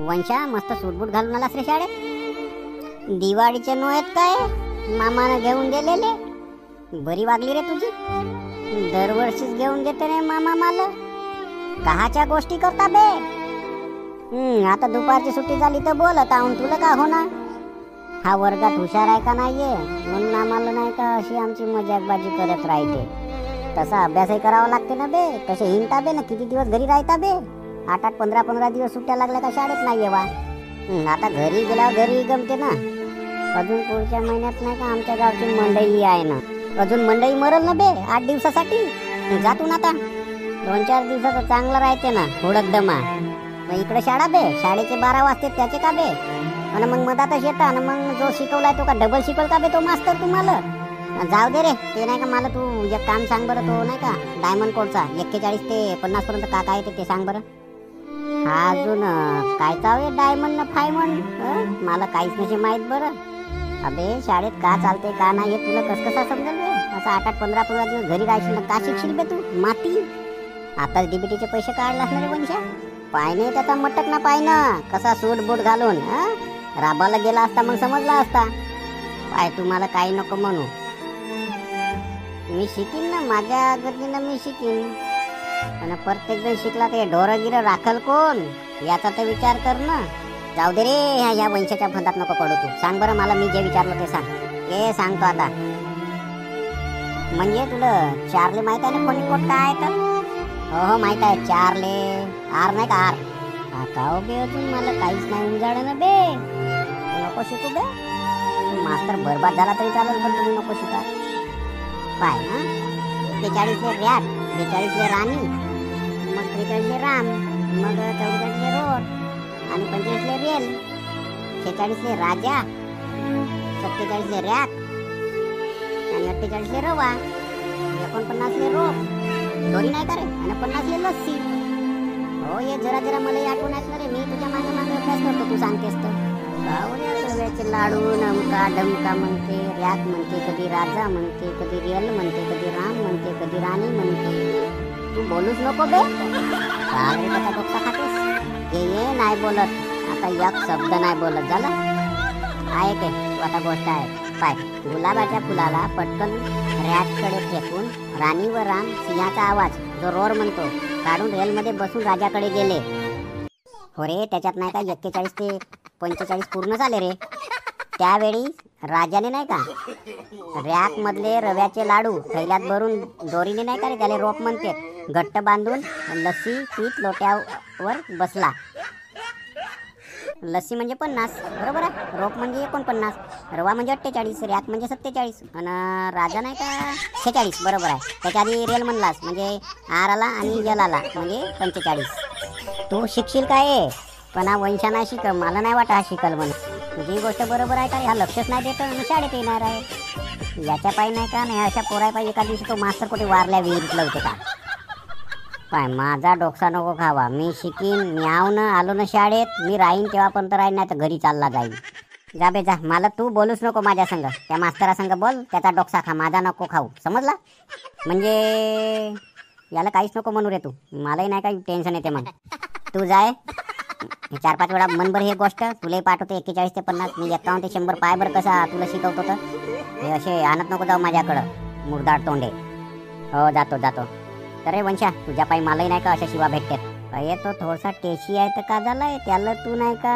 वंशा मस्त सूटबूट घालून आलास रे शाळेत. दिवाळीचे नो आहेत काय मामानं घेऊन दिलेले. बरी वागली रे तुझी. दरवर्षीच घेऊन देते रे मामा मला. काहाच्या गोष्टी करता बे. आता दुपारची सुट्टी झाली तर बोलत आहोत तुला का होणार. हा वर्गात हुशार आहे का नाहीये म्हणून आम्हाला नाही का अशी आमची मजाकबाजी करत राहते. तसा अभ्यासही करावा लागते ना बे. कसे हिंडता बे ना किती दिवस घरी राहता बे. 8-8 15-15 दिवस सुट्ट्या लागल्या का शाळेत नाही येवा. आता घरी गेल्यावर घरी गमते ना. अजून पुढच्या महिन्यात नाही का आमच्या गावची मंडई आहे ना. अजून मंडई मरल ना बे 8 दिवसासाठी. जातून आता 2-4 दिवसाचं चांगलं राहते ना हुडक दमा. इकडे शाळा बे. शाळेचे 12 वाजते त्याचे का बे. आणि मग मधातच येता आणि मग जो शिकवलाय तो का डबल शिकवल का बे तो मास्तर तुम्हाला. जाऊ दे रे ते नाही का मला तू एक काम सांग बरं. तो नाही का डायमंड कोडचा 41 ते 50 पर्यंत का काय येते ते सांग बरं. हा अजून काय चाव डायमंड न फायमंड मला काहीच नाही माहित बरं. अबे शाळेत का चालते का नाही हे तुला कसा समजेल बे. असं 8-8 15-15 दिवस घरी राहशील ना का शिकशील बे तू माती. आताच डीबीटीचे पैसे काढले असणार रे वंशा. पाय नाही त्याचा मटक ना पाय ना कसा सूट बूट घालून राबाला गेला असता मग समजला असता. पाय तुम्हाला काही नको म्हणू. मी शिकीन ना माझ्या गतीनं मी शिकीन. पण प्रत्येक जण शिकला ते ढोरं गिरं राखल कोण याचा तर विचार कर ना. जाऊ दे रे ह्या वंशाच्या फंदात नको पडू तू. सांग बरं मला मी जे विचारलं ते सांग. हे सांगतो आता. म्हणजे तुला चार्ले माहित आहे ना कोणी कोट काय आहे तर. हो माहित आहे चार्ले. आर नाही का आर. का हो बे अजून मला काहीच नाही उजाडं ना बे. नको शिकू बे. मास्तर बरबाद झाला तरी चालेल पण तुम्ही नको शिका. पाय 41 रॅट 42 राणी मग 43 राम मग 44 रोड आणि 45 रेल 46 राजा 47 रॅक आणि 48 रवा 49 रोप दोरी नाही का रे आणि 50 लस्सी. हो ये जरा जरा मला आठवण असणार रे. मी तुझ्या मागे मागे अभ्यास करतो तू सांगतेस तर. रव्याचे लाडू नमका डमका म्हणते रॅक म्हणते कधी राजा म्हणते कधी रेल म्हणते कधी राम म्हणते कधी राणी म्हणते. तू बोलूच नको बे. काय त्याचा डोका खातेस. ये नाही बोलत आता एक शब्द नाही बोलत झालं. आहे ते तू आता गोष्ट आहे. पाय गुलाबाच्या फुलाला पटकन रॅककडे फेकून राणी व राम सिंहाचा आवाज जो रोर म्हणतो काढून रेलमध्ये बसून राजाकडे गेले. हो रे त्याच्यात नाही का 41 ते 45 पूर्ण झाले रे. त्यावेळी राजाने नाही का रॅक मधले रव्याचे लाडू थैल्यात भरून दोरीने नाही का रे त्याला रोप म्हणते घट्ट बांधून लस्सी पीत लोट्यावर बसला. लस्सी म्हणजे 50 बरोबर आहे. रोप म्हणजे 49 रवा म्हणजे 48 रॅक म्हणजे 47 आणि राजा नाही का 46 बरोबर आहे. त्याच्या आधी रेल म्हणलास म्हणजे आर आला आणि यल आला म्हणजे 45. तू शिकशील काय पण हा वंशा नाही शिक. मला नाही वाटत हा शिकल म्हणून. जी गोष्ट बरोबर आहे का ह्या लक्षच नाही देत आणि शाळेत येणार आहे. याच्या पायी नाही का नाही अशा पोराय पाहिजे एका दिवशी तो मास्तर कुठे वारल्या विहिरीतला होते का. पाय माझा डोकसा नको खावा. मी शिकीन मी आव ना आलो ना शाळेत मी राहीन तेव्हापर्यंत राहीन नाही तर घरी चालला जाईल. जा बे जा. मला तू बोलूच नको माझ्या संग. त्या मास्तरा संग बोल त्याचा डोकसा खा माझा नको खाऊ समजला. म्हणजे याला काहीच नको म्हणू रे तू. मलाही नाही काही टेन्शन येते मग. तू जाय 4-5 वेळा मनभर हे गोष्ट तुलाही पाठवते 41 ते 50 मी 51 ते 100 पाय बरं कसा तुला शिकवतो तर. हे असे आणत नको जाऊ माझ्याकडं मुरदाड तोंडे. हो जातो जातो. तर रे वंशा तुझ्या पायी मलाही नाही का अशा शिवा भेटतात. अरे तो थोडासा टेशी आहे तर का झालाय त्याला तू नाही का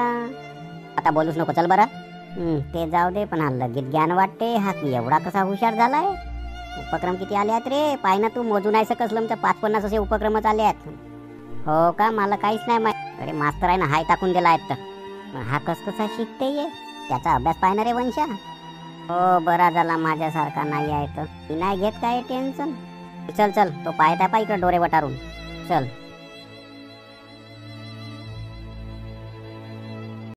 आता बोलूच नको चल बरं. ते जाऊ दे पण हा लगेच ज्ञान वाटते. हा एवढा कसा हुशार झालाय. उपक्रम किती आले आहेत रे पाय ना तू मोजून आहे कसलं 5-50 असे उपक्रमच आले आहेत. हो का मला काहीच नाही माहिती. अरे मास्तर आहे ना हाय टाकून दिला आहेत तर हा कसा शिकते ये त्याचा अभ्यास पाहणार रे वंशा. हो बरा झाला माझ्यासारखा नाही आहे तर. मी नाही घेत काय टेन्शन. चल चल तो पाहता पाय इकडे डोरे वटारून चल.